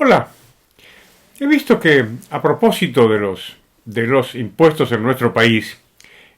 Hola, he visto que a propósito de los impuestos en nuestro país,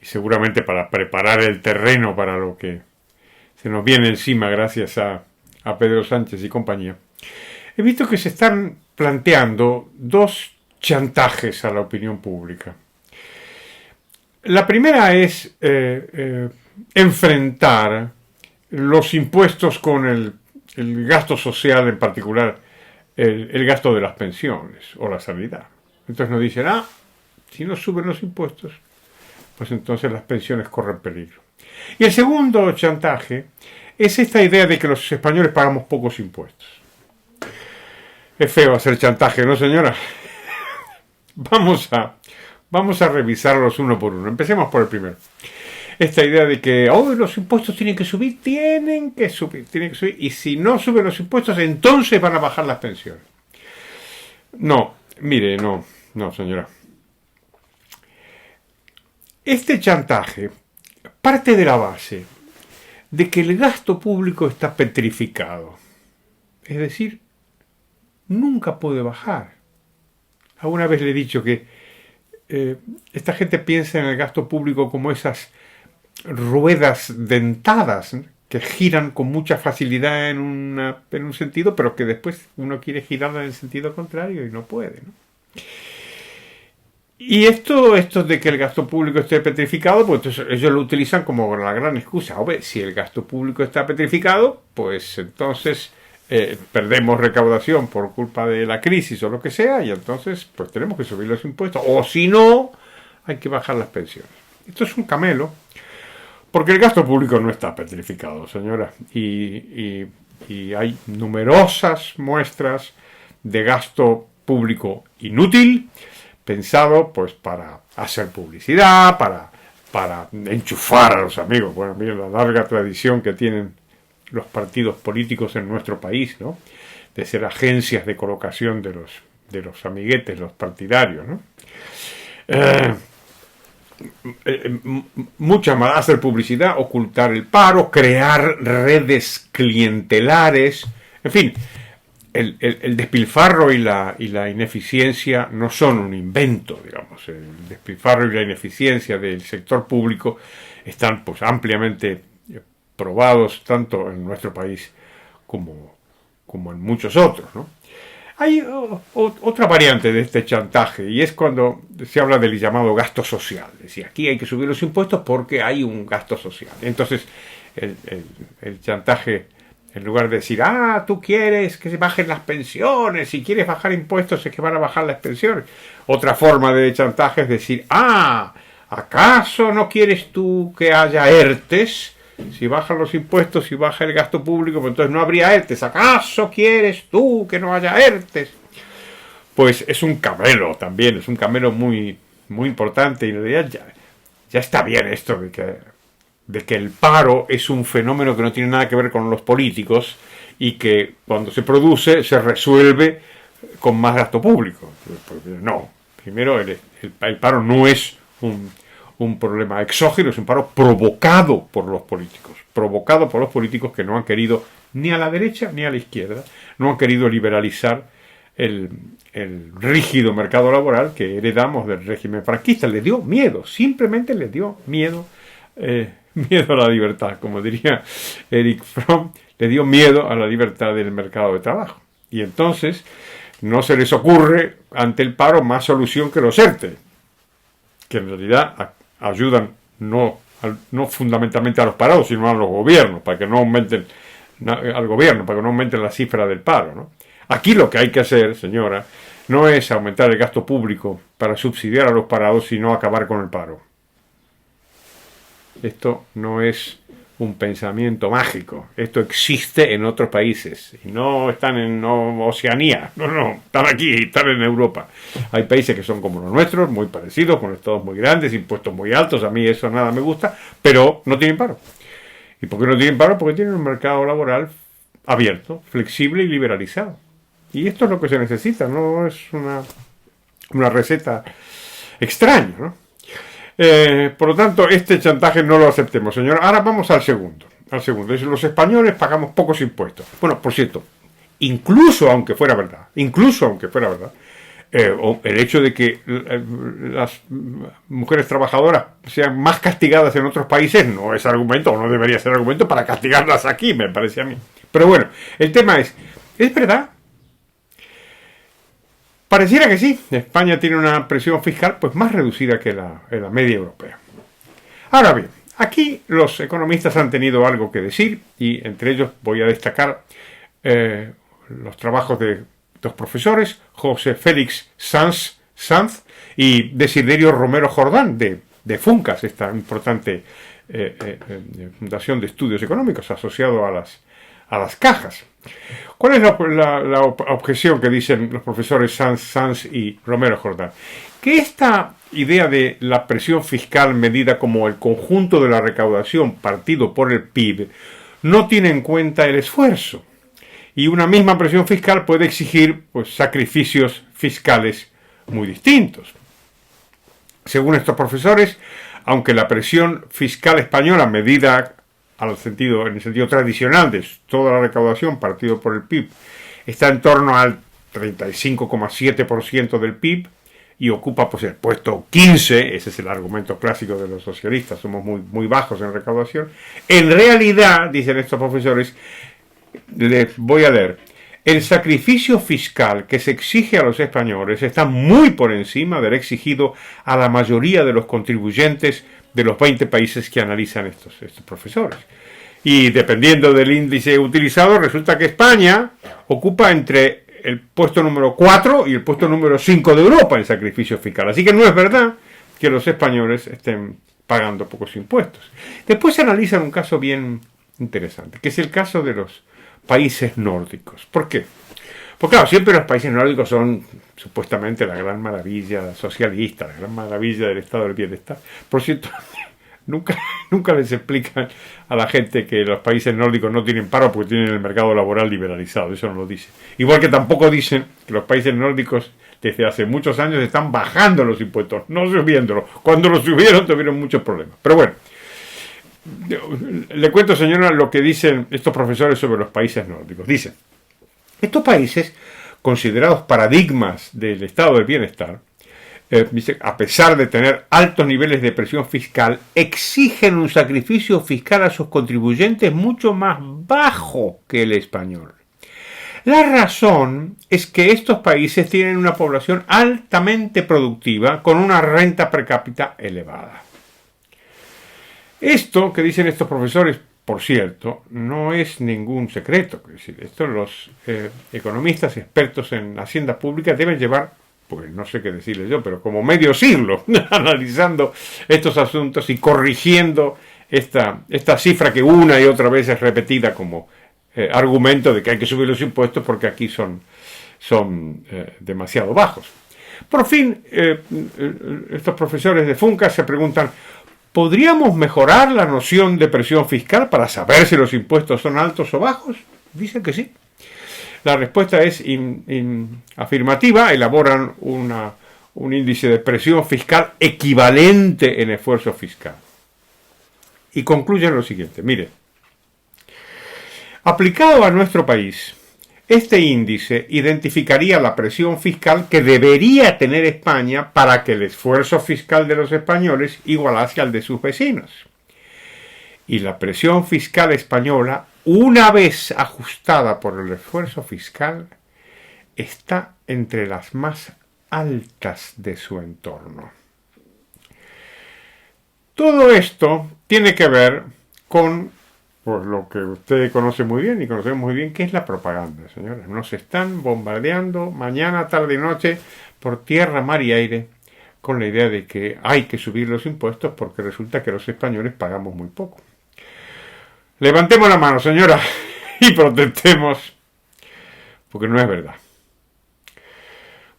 y seguramente para preparar el terreno para lo que se nos viene encima gracias a Pedro Sánchez y compañía, he visto que se están planteando dos chantajes a la opinión pública. La primera es enfrentar los impuestos con el gasto social, en particular el gasto de las pensiones o la sanidad. Entonces nos dicen, si no suben los impuestos, pues entonces las pensiones corren peligro. Y el segundo chantaje es esta idea de que los españoles pagamos pocos impuestos. Es feo hacer chantaje, ¿no, señora? Vamos a revisarlos uno por uno. Empecemos por el primero. Esta idea de que los impuestos tienen que subir, y si no suben los impuestos, entonces van a bajar las pensiones. No, mire, no, señora. Este chantaje parte de la base de que el gasto público está petrificado. Es decir, nunca puede bajar. Alguna vez le he dicho que esta gente piensa en el gasto público como esas ruedas dentadas, ¿no?, que giran con mucha facilidad en un sentido, pero que después uno quiere girarla en el sentido contrario y no puede, ¿no? Y esto de que el gasto público esté petrificado, pues entonces ellos lo utilizan como la gran excusa. Si el gasto público está petrificado, pues entonces perdemos recaudación por culpa de la crisis o lo que sea, y entonces pues tenemos que subir los impuestos, o si no, hay que bajar las pensiones. Esto es un camelo, porque el gasto público no está petrificado, señora, y hay numerosas muestras de gasto público inútil, pensado pues para hacer publicidad, para enchufar a los amigos. Bueno, miren la larga tradición que tienen los partidos políticos en nuestro país, ¿no?, de ser agencias de colocación de los amiguetes, los partidarios, ¿no? Mucha más, hacer publicidad, ocultar el paro, crear redes clientelares, en fin, el despilfarro y la ineficiencia no son un invento, digamos. El despilfarro y la ineficiencia del sector público están pues ampliamente probados tanto en nuestro país como en muchos otros, ¿no? Hay otra variante de este chantaje, y es cuando se habla del llamado gasto social. Es decir, aquí hay que subir los impuestos porque hay un gasto social. Entonces, el chantaje, en lugar de decir, tú quieres que se bajen las pensiones, si quieres bajar impuestos es que van a bajar las pensiones. Otra forma de chantaje es decir, ¿acaso no quieres tú que haya ERTES? Si bajan los impuestos y baja el gasto público, pues entonces no habría ERTES. ¿Acaso quieres tú que no haya ERTES? Pues es un camelo también, es un camelo muy, muy importante, y en realidad ya está bien esto de que el paro es un fenómeno que no tiene nada que ver con los políticos y que cuando se produce se resuelve con más gasto público. No, primero el paro no es un problema exógeno, es un paro provocado por los políticos que no han querido ni a la derecha ni a la izquierda, no han querido liberalizar el rígido mercado laboral que heredamos del régimen franquista. Les dio miedo, simplemente les dio miedo, miedo a la libertad, como diría Eric Fromm, le dio miedo a la libertad del mercado de trabajo. Y entonces no se les ocurre ante el paro más solución que los ERTE, que en realidad ayudan no fundamentalmente a los parados, sino a los gobiernos, para que no aumenten la cifra del paro, ¿no? Aquí lo que hay que hacer, señora, no es aumentar el gasto público para subsidiar a los parados, sino acabar con el paro. Esto no es un pensamiento mágico, esto existe en otros países, y no están en Oceanía, no, están aquí, están en Europa. Hay países que son como los nuestros, muy parecidos, con estados muy grandes, impuestos muy altos, a mí eso nada me gusta, pero no tienen paro. ¿Y por qué no tienen paro? Porque tienen un mercado laboral abierto, flexible y liberalizado. Y esto es lo que se necesita, no es una receta extraña, ¿no? Por lo tanto, este chantaje no lo aceptemos, señora. Ahora vamos al segundo. Es decir, los españoles pagamos pocos impuestos. Bueno, por cierto, incluso aunque fuera verdad, o el hecho de que las mujeres trabajadoras sean más castigadas en otros países no es argumento, o no debería ser argumento para castigarlas aquí, me parece a mí. Pero bueno, el tema ¿es verdad? Pareciera que sí. España tiene una presión fiscal pues más reducida que la media europea. Ahora bien, aquí los economistas han tenido algo que decir y entre ellos voy a destacar los trabajos de dos profesores, José Félix Sanz y Desiderio Romero Jordán de FUNCAS, esta importante fundación de estudios económicos asociado a las cajas. ¿Cuál es la objeción que dicen los profesores Sanz y Romero Jordán? Que esta idea de la presión fiscal medida como el conjunto de la recaudación partido por el PIB no tiene en cuenta el esfuerzo. Y una misma presión fiscal puede exigir pues, sacrificios fiscales muy distintos. Según estos profesores, aunque la presión fiscal española medida en el sentido tradicional de toda la recaudación partido por el PIB está en torno al 35,7% del PIB y ocupa pues el puesto 15, ese es el argumento clásico de los socialistas, somos muy bajos en recaudación. En realidad, dicen estos profesores, les voy a leer, el sacrificio fiscal que se exige a los españoles está muy por encima del exigido a la mayoría de los contribuyentes de los 20 países que analizan estos profesores. Y dependiendo del índice utilizado, resulta que España ocupa entre el puesto número 4 y el puesto número 5 de Europa en sacrificio fiscal. Así que no es verdad que los españoles estén pagando pocos impuestos. Después se analiza un caso bien interesante, que es el caso de los países nórdicos. ¿Por qué? Porque claro, siempre los países nórdicos son supuestamente la gran maravilla socialista, la gran maravilla del estado del bienestar. Por cierto, nunca les explican a la gente que los países nórdicos no tienen paro porque tienen el mercado laboral liberalizado, eso no lo dicen. Igual que tampoco dicen que los países nórdicos desde hace muchos años están bajando los impuestos, no subiéndolos. Cuando los subieron tuvieron muchos problemas. Pero bueno, le cuento, señora, lo que dicen estos profesores sobre los países nórdicos. Dicen, estos países, considerados paradigmas del estado del bienestar, a pesar de tener altos niveles de presión fiscal, exigen un sacrificio fiscal a sus contribuyentes mucho más bajo que el español. La razón es que estos países tienen una población altamente productiva con una renta per cápita elevada. Esto que dicen estos profesores, por cierto, no es ningún secreto. Es decir, esto los economistas expertos en hacienda pública deben llevar, pues no sé qué decirles yo, pero como medio siglo analizando estos asuntos y corrigiendo esta cifra que una y otra vez es repetida como argumento de que hay que subir los impuestos porque aquí son demasiado bajos. Por fin, estos profesores de FUNCAS se preguntan, ¿podríamos mejorar la noción de presión fiscal para saber si los impuestos son altos o bajos? Dicen que sí. La respuesta es afirmativa. Elaboran un índice de presión fiscal equivalente en esfuerzo fiscal. Y concluyen lo siguiente. Mire, aplicado a nuestro país, este índice identificaría la presión fiscal que debería tener España para que el esfuerzo fiscal de los españoles igualase al de sus vecinos. Y la presión fiscal española, una vez ajustada por el esfuerzo fiscal, está entre las más altas de su entorno. Todo esto tiene que ver con pues lo que usted conoce muy bien y conocemos muy bien, que es la propaganda, señores. Nos están bombardeando mañana, tarde y noche por tierra, mar y aire con la idea de que hay que subir los impuestos porque resulta que los españoles pagamos muy poco. Levantemos la mano, señora, y protestemos, porque no es verdad.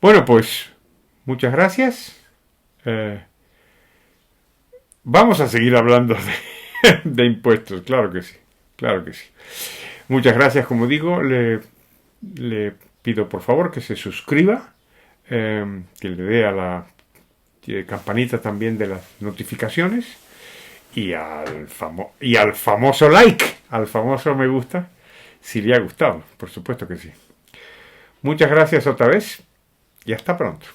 Bueno, pues, muchas gracias. Vamos a seguir hablando de impuestos, claro que sí, claro que sí. Muchas gracias, como digo, le pido por favor que se suscriba, que le dé a la campanita también de las notificaciones y al famoso like, al famoso me gusta, si le ha gustado, por supuesto que sí. Muchas gracias otra vez y hasta pronto.